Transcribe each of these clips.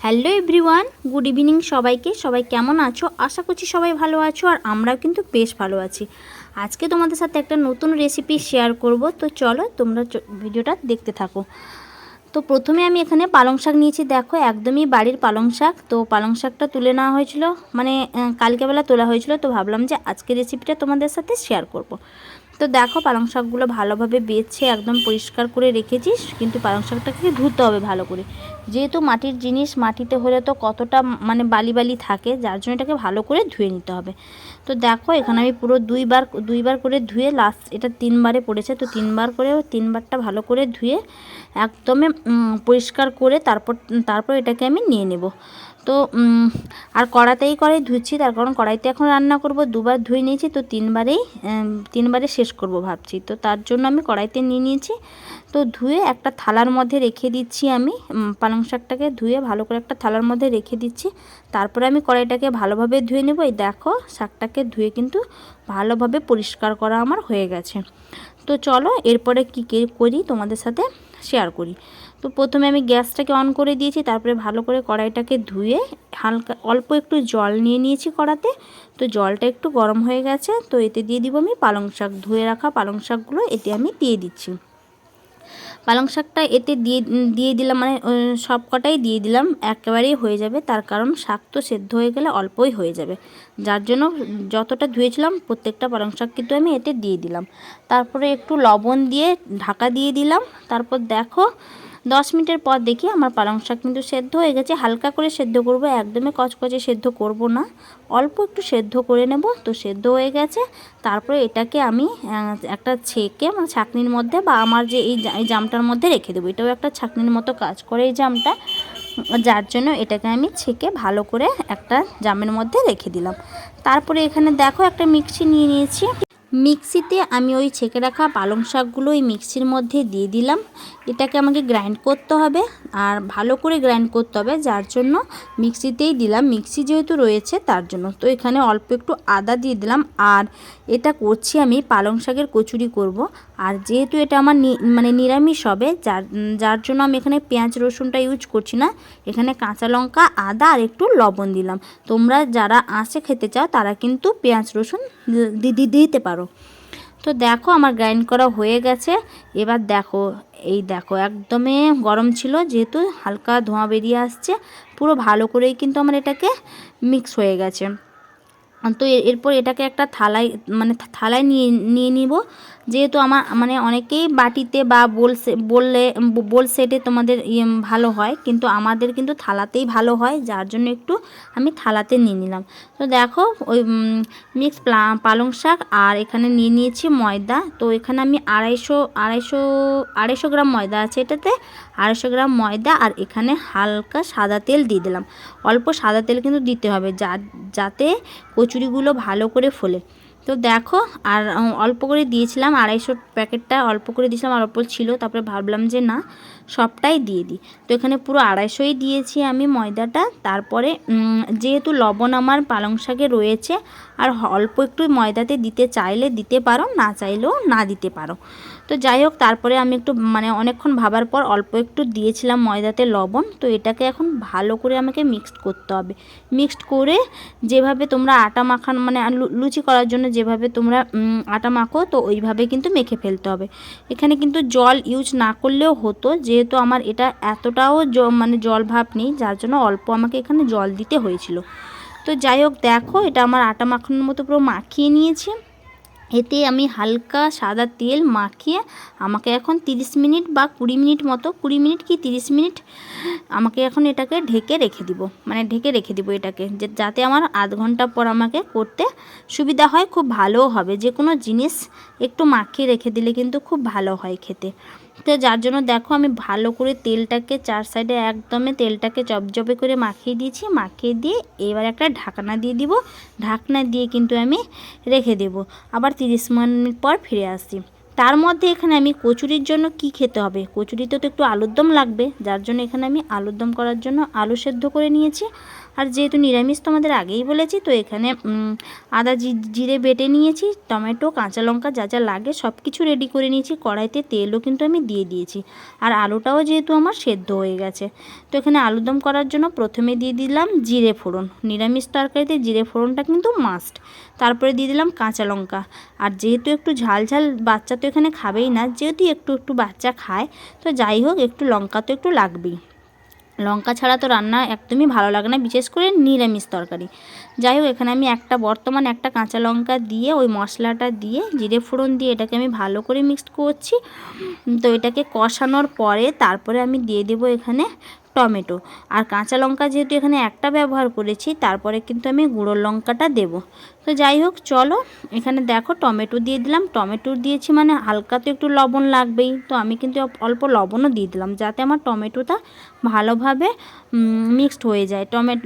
Hello everyone, good evening সবাইকে। সবাই কেমন আছো? আশা করছি সবাই ভালো আছো, আর আমরাও কিন্তু বেশ ভালো আছি। আজকে তোমাদের সাথে একটা নতুন রেসিপি শেয়ার করব, তো চলো তোমরা ভিডিওটা দেখতে থাকো। তো প্রথমে আমি এখানে পালং শাক নিয়েছি। দেখো, একদমই বাড়ির পালং শাক। তো পালং শাকটা তুলে নেওয়া হয়েছিল, মানে কালকেবেলা তোলা হয়েছিল। তো ভাবলাম যে আজকে রেসিপিটা তোমাদের সাথে শেয়ার করব। তো দেখো, পালং শাকগুলো ভালোভাবে বেছে একদম পরিষ্কার করে রেখেছিস, কিন্তু পালং শাকটাকে ধুতে হবে ভালো করে, যেহেতু মাটির জিনিস, মাটিতে হলে তো কতটা মানে বালি বালি থাকে, যার জন্য এটাকে ভালো করে ধুয়ে নিতে হবে। তো দেখো, এখানে আমি পুরো দুইবার করে ধুয়ে, লাস্ট এটা 3বারে পড়েছে, তো 3বার করে, 3বারটা ভালো করে ধুয়ে একদমই পরিষ্কার করে তারপর এটাকে আমি নিয়ে নেব। তো আর কড়াই ধুচ্ছি, তার কারণ কড়াইতে এখন রান্না করব। 2বার ধুয়ে নিয়েছি, তো তিনবারে শেষ করব ভাবছি, তো তার জন্য আমি কড়াইতে নিয়ে নিয়েছি। তো ধুয়ে একটা থালার মধ্যে রেখে দিচ্ছি। আমি পালং শাকটাকে ধুয়ে ভালো করে একটা থালার মধ্যে রেখে দিচ্ছি। তারপরে আমি কড়াইটাকে ভালোভাবে ধুয়ে নেব। এই দেখো, শাকটাকে ধুয়ে কিন্তু ভালোভাবে পরিষ্কার করা আমার হয়ে গেছে। তো চলো এরপরে কী করি তোমাদের সাথে শেয়ার করি। তো প্রথমে আমি গ্যাসটাকে অন করে দিয়েছি, তারপরে ভালো করে কড়াইটাকে ধুয়ে হালকা অল্প একটু জল নিয়ে নিয়েছি কড়াতে। তো জলটা একটু গরম হয়ে গেছে, তো এতে দিয়ে দিব আমি পালং শাক, ধুয়ে রাখা পালং শাকগুলো এতে আমি দিয়ে দিচ্ছি। পালং শাকটা এতে দিয়ে দিলাম, মানে সব কটাই দিয়ে দিলাম, একেবারেই হয়ে যাবে। তার কারণ শাক তো সেদ্ধ হয়ে গেলে অল্পই হয়ে যাবে, যার জন্য যতটা ধুয়েছিলাম প্রত্যেকটা পালং শাক কিন্তু আমি এতে দিয়ে দিলাম। তারপরে একটু লবণ দিয়ে ঢাকা দিয়ে দিলাম। তারপর দেখো, 10 মিনিটের পর দেখি আমার পালং শাক কিন্তু সেদ্ধ হয়ে গেছে। হালকা করে সেদ্ধ করব, একদমই কচকচে সেদ্ধ করব না, অল্প একটু সেদ্ধ করে নেব। তো সেদ্ধ হয়ে গেছে। তারপরে এটাকে আমি একটা ছেঁকে, মানে ছাঁকনির মধ্যে, বা আমার যে এই জামটার মধ্যে রেখে দেবো। এটাও একটা ছাঁকনির মতো কাজ করে এই জামটা, যার জন্য এটাকে আমি ছেঁকে ভালো করে একটা জামের মধ্যে রেখে দিলাম। তারপরে এখানে দেখো, একটা মিক্সি নিয়ে নিয়েছি। মিক্সিতে আমি ওই ছেঁকে রাখা পালং শাকগুলো ওই মিক্সির মধ্যে দিয়ে দিলাম। এটাকে আমাকে গ্রাইন্ড করতে হবে, আর ভালো করে গ্রাইন্ড করতে হবে, যার জন্য মিক্সিতেই দিলাম। মিক্সি যেহেতু রয়েছে তার জন্য। তো এখানে অল্প একটু আদা দিয়ে দিলাম। আর এটা করছি আমি পালং শাকের কচুরি করব, আর যেহেতু এটা আমার মানে নিরামিষ হবে, যার জন্য আমি এখানে পেঁয়াজ রসুনটা ইউজ করছি না। এখানে কাঁচা লঙ্কা, আদা আর একটু লবণ দিলাম। তোমরা যারা আঁচে খেতে চাও তারা কিন্তু পেঁয়াজ রসুন দিতে পারো। তো দেখো, আমার গ্রাইন্ড করা হয়ে গেছে। এবার দেখো, এই দেখো, একদমই গরম ছিল, যেহেতু হালকা ধোঁয়া বেরিয়ে আসছে, পুরো ভালো করেই কিন্তু আমার এটাকে মিক্স হয়ে গেছে। তো এরপর এটাকে একটা থালায় নিয়ে নিব। যেহেতু আমার মানে অনেকেই বাটিতে বা বোল সেটে তোমাদের ভালো হয়, কিন্তু আমাদের কিন্তু থালাতেই ভালো হয়, যার জন্য একটু আমি থালাতে নিয়ে নিলাম। তো দেখো, ওই মিক্স পালং শাক আর এখানে নিয়ে নিয়েছি ময়দা। তো এখানে আমি আড়াইশো গ্রাম ময়দা আছে এটাতে, 250 গ্রাম ময়দা, আর এখানে হালকা সাদা তেল দিয়ে দিলাম। অল্প সাদা তেল কিন্তু দিতে হবে, যাতে কচুরিগুলো ভালো করে ফোলে। তো দেখো, আর অল্প করে দিয়েছিলাম, 250 প্যাকেটটা অল্প করে দিয়েছিলাম, আর অল্প ছিল। তারপরে ভাবলাম যে না, সবটাই দিয়ে দিই। তো এখানে পুরো 250ই দিয়েছি আমি ময়দাটা। তারপরে যেহেতু লবণ আমার পালং শাকে রয়েছে, আর অল্প একটু ময়দাতে দিতে চাইলে দিতে পারো, না চাইলেও না দিতে পারো। তো যাই হোক, তারপরে আমি একটু মানে অনেকক্ষণ ভাবার পর অল্প একটু দিয়েছিলাম ময়দাতে লবণ। তো এটাকে এখন ভালো করে আমাকে মিক্সড করতে হবে। মিক্সড করে যেভাবে তোমরা আটা মাখান, মানে লুচি করার জন্য যেভাবে তোমরা আটা মাখো, তো ওইভাবে কিন্তু মেখে ফেলতে হবে। এখানে কিন্তু জল ইউজ না করলেও হতো, যেহেতু আমার এটা এতটাও মানে জল ভাব নেই, যার জন্য অল্প আমাকে এখানে জল দিতে হয়েছিল। তো যাই হোক, দেখো, এটা আমার আটা মাখানোর মতো পুরো মাখিয়ে নিয়েছি। এতে আমি হালকা সাদা তেল মাখিয়ে আমাকে এখন 30 মিনিট বা 20 মিনিট মতো, 20 মিনিট কি 30 মিনিট আমাকে এখন এটাকে ঢেকে রেখে দিব এটাকে, যাতে আমার আধ ঘন্টা পর আমাকে করতে সুবিধা হয়, খুব ভালোও হবে। যে কোনো জিনিস একটু মাখিয়ে রেখে দিলে কিন্তু খুব ভালো হয় খেতে। তো যার জন্য দেখো, আমি ভালো করে তেলটাকে 4 সাইডে একদমই তেলটাকে জবজবে করে মাখিয়ে দিয়েছি। মাখিয়ে দিয়ে এবার একটা ঢাকনা দিয়ে দিব। ঢাকনা দিয়ে কিন্তু আমি রেখে দেব। আবার 30 মিনিট পর ফিরে আসছি। তার মধ্যে এখানে আমি কচুরির জন্য কি খেতে হবে, কচুরিতে তো একটু আলুর দম লাগবে, যার জন্য এখানে আমি আলুর দম করার জন্য আলু সেদ্ধ করে নিয়েছি। আর যেহেতু নিরামিষ তোমাদের আগেই বলেছি, তো এখানে আদা জিরে বেটে নিয়েছি, টমেটো কাঁচা লঙ্কা যা যা লাগে সব কিছু রেডি করে নিয়েছি। কড়াইতে তেলও কিন্তু আমি দিয়ে দিয়েছি, আর আলুটাও যেহেতু আমার সেদ্ধ হয়ে গেছে। তো এখানে আলুর দম করার জন্য প্রথমে দিয়ে দিলাম জিরে ফোড়ন, নিরামিষ তরকারিতে জিরে ফোড়নটা কিন্তু মাস্ট। তারপরে দিয়ে দিলাম কাঁচা লঙ্কা, আর যেহেতু একটু ঝাল ঝাল বাচ্চা তো এখানে খাবেই না, যেহেতু একটু একটু বাচ্চা খায়, তো যাই হোক একটু লঙ্কা তো একটু লাগবেই। লঙ্কা ছাড়া তো রান্না একদমই ভালো লাগে না, বিশেষ করে নিরামিষ তরকারি। যাই হোক এখানে আমি একটা কাঁচা লঙ্কা দিয়ে ওই মশলাটা দিয়ে জিরে ফোড়ন দিয়ে এটাকে আমি ভালো করে মিক্সড করছি। তো এটাকে কষানোর পরে তারপরে আমি দিয়ে দেবো এখানে টমেটো, আর কাঁচা লঙ্কা যেহেতু এখানে একটা ব্যবহার করেছি, তারপরে কিন্তু আমি গুঁড়ো লঙ্কাটা দেব। তো যাই হোক চলো, এখানে দেখো টমেটো দিয়ে দিলাম, টমেটো দিয়েছি মানে হালকা তো একটু লবণ লাগবেই, তো আমি কিন্তু অল্প লবণও দিয়ে দিলাম যাতে আমার টমেটোটা ভালোভাবে মিক্সড হয়ে যায়।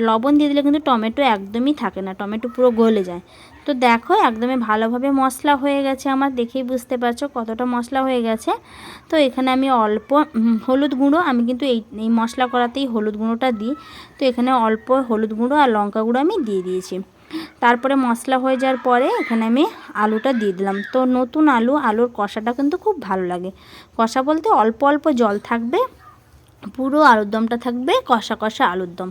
লবণ দিয়ে দিলে কিন্তু টমেটো একদমই থাকে না, টমেটো পুরো গলে যায়। তো দেখো একদমই ভালোভাবে মশলা হয়ে গেছে আমার, দেখেই বুঝতে পারছো কতটা মশলা হয়ে গেছে। তো এখানে আমি অল্প হলুদ গুঁড়ো, আমি কিন্তু এই মশলা করাতেই হলুদ গুঁড়োটা দিই, তো এখানে অল্প হলুদ গুঁড়ো আর লঙ্কা গুঁড়ো আমি দিয়ে দিয়েছি। তারপরে মশলা হয়ে যাওয়ার পরে এখানে আমি আলুটা দিয়ে দিলাম। তো নতুন আলুর কষাটা কিন্তু খুব ভালো লাগে। কষা বলতে অল্প অল্প জল থাকবে, পুরো আলুর দমটা থাকবে কষা কষা আলুর দম।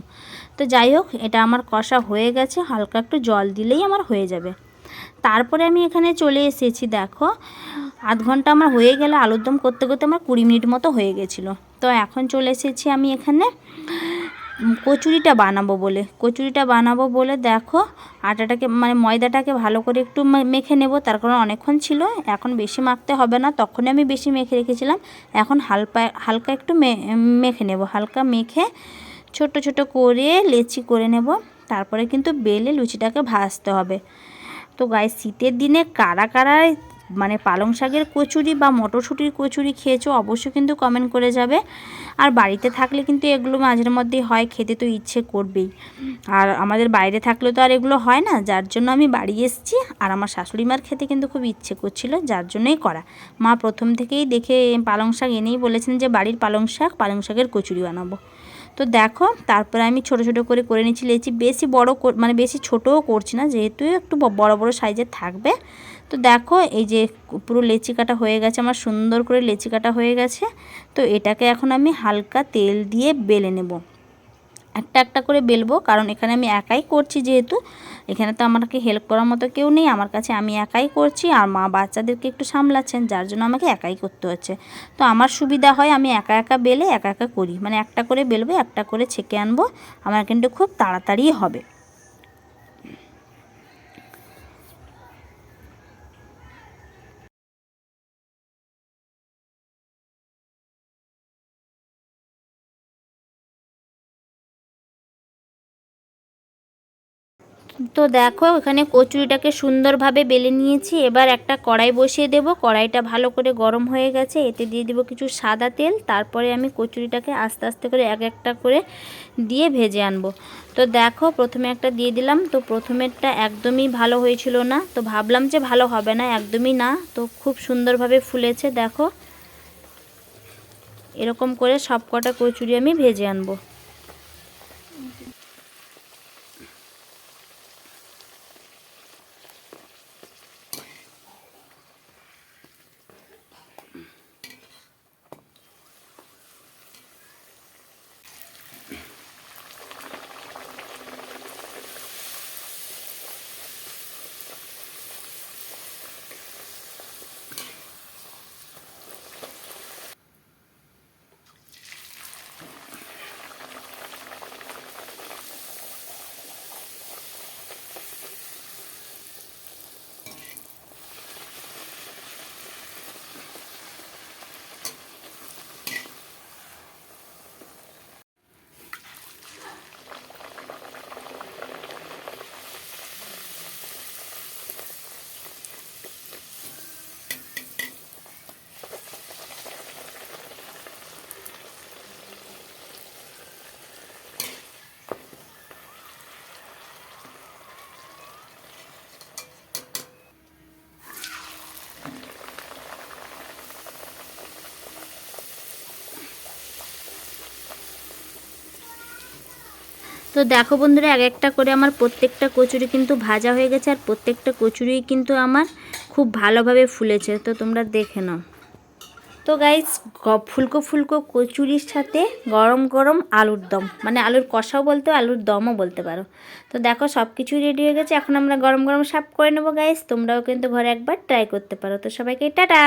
তো যাই হোক এটা আমার কষা হয়ে গেছে, হালকা একটু জল দিলেই আমার হয়ে যাবে। তারপরে আমি এখানে চলে এসেছি, দেখো আধ ঘন্টা আমার হয়ে গেলে আলুর দম করতে করতে আমার 20 মিনিট মতো হয়ে গেছিলো। তো এখন চলে এসেছি আমি এখানে কচুরিটা বানাবো বলে দেখো আটাটাকে মানে ময়দাটাকে ভালো করে একটু মেখে নেব। তার কারণ অনেকক্ষণ ছিল, এখন বেশি মাখতে হবে না, তখনই আমি বেশি মেখে রেখেছিলাম। এখন হালকা একটু মেখে নেব, হালকা মেখে ছোট ছোট করে লেচি করে নেব। তারপরে কিন্তু বেলে লুচিটাকে ভাজতে হবে। তো গায়ে শীতের দিনে কারা কারা মানে পালং শাকের কচুরি বা মটরশুঁটির কচুরি খেয়েছো অবশ্যই কিন্তু কমেন্ট করে যাবে। আর বাড়িতে থাকলে কিন্তু এগুলো মাঝের মধ্যেই হয়, খেতে তো ইচ্ছে করবেই। আর আমাদের বাইরে থাকলে তো আর এগুলো হয় না, যার জন্য আমি বাড়ি এসেছি। আর আমার শাশুড়ি মার খেতে কিন্তু খুব ইচ্ছে করছিল, যার জন্যই করা। মা প্রথম থেকেই দেখে পালং শাক এনেই বলেছেন যে বাড়ির পালং শাকের কচুরি বানাবো। তো দেখো তারপরে আমি ছোট ছোট করে নিচ্ছি লেচি, বেশি বড় মানে বেশি ছোটও করছি না, যেহেতু একটু বড় বড় সাইজের থাকবে। তো দেখো এই যে পুরো লেচি কাটা হয়ে গেছে, আমার সুন্দর করে লেচি কাটা হয়ে গেছে। তো এটাকে এখন আমি হালকা তেল দিয়ে বেলে নেব, একটা একটা করে বেলবো, কারণ এখানে আমি একাই করছি, যেহেতু এখানে তো আমাকে হেল্প করার মতো কেউ নেই আমার কাছে, আমি একাই করছি। আর মা বাচ্চাদেরকে একটু সামলাচ্ছেন, যার জন্য আমাকে একাই করতে হচ্ছে। তো আমার সুবিধা হয় আমি একা একা বেলে একা একা করি, মানে একটা করে বেলবো একটা করে ছেঁকে আনবো, আমার কিন্তু খুব তাড়াতাড়ি হবে। তো দেখো এখানে কচুরিটাকে সুন্দরভাবে বেলে নিয়েছি। এবার একটা কড়াই বসিয়ে দেব, কড়াইটা ভালো করে গরম হয়ে গেছে, এতে দিয়ে দেবো কিছু সাদা তেল। তারপরে আমি কচুরিটাকে আস্তে আস্তে করে এক একটা করে দিয়ে ভেজে আনবো। তো দেখো প্রথমে একটা দিয়ে দিলাম, তো প্রথমেরটা একদমই ভালো হয়েছিল না, তো ভাবলাম যে ভালো হবে না, একদমই না, তো খুব সুন্দরভাবে ফুলেছে। দেখো এরকম করে সব কটা কচুরি আমি ভেজে আনবো। তো দেখো বন্ধুরা, এক একটা করে আমার প্রত্যেকটা কচুরি কিন্তু ভাজা হয়ে গেছে, আর প্রত্যেকটা কচুরি কিন্তু আমার খুব ভালোভাবে ফুলেছে। তো তোমরা দেখে নাও। তো গাইস, ফুলকো ফুলকো কচুরির সাথে গরম গরম আলুর দম, মানে আলুর কষাও বলতে আলুর দমও বলতে পারো। তো দেখো সব কিছুই রেডি হয়ে গেছে, এখন আমরা গরম গরম সার্ভ করে নেবো গাইস। তোমরাও কিন্তু ঘরে একবার ট্রাই করতে পারো। তো সবাইকে টাটা।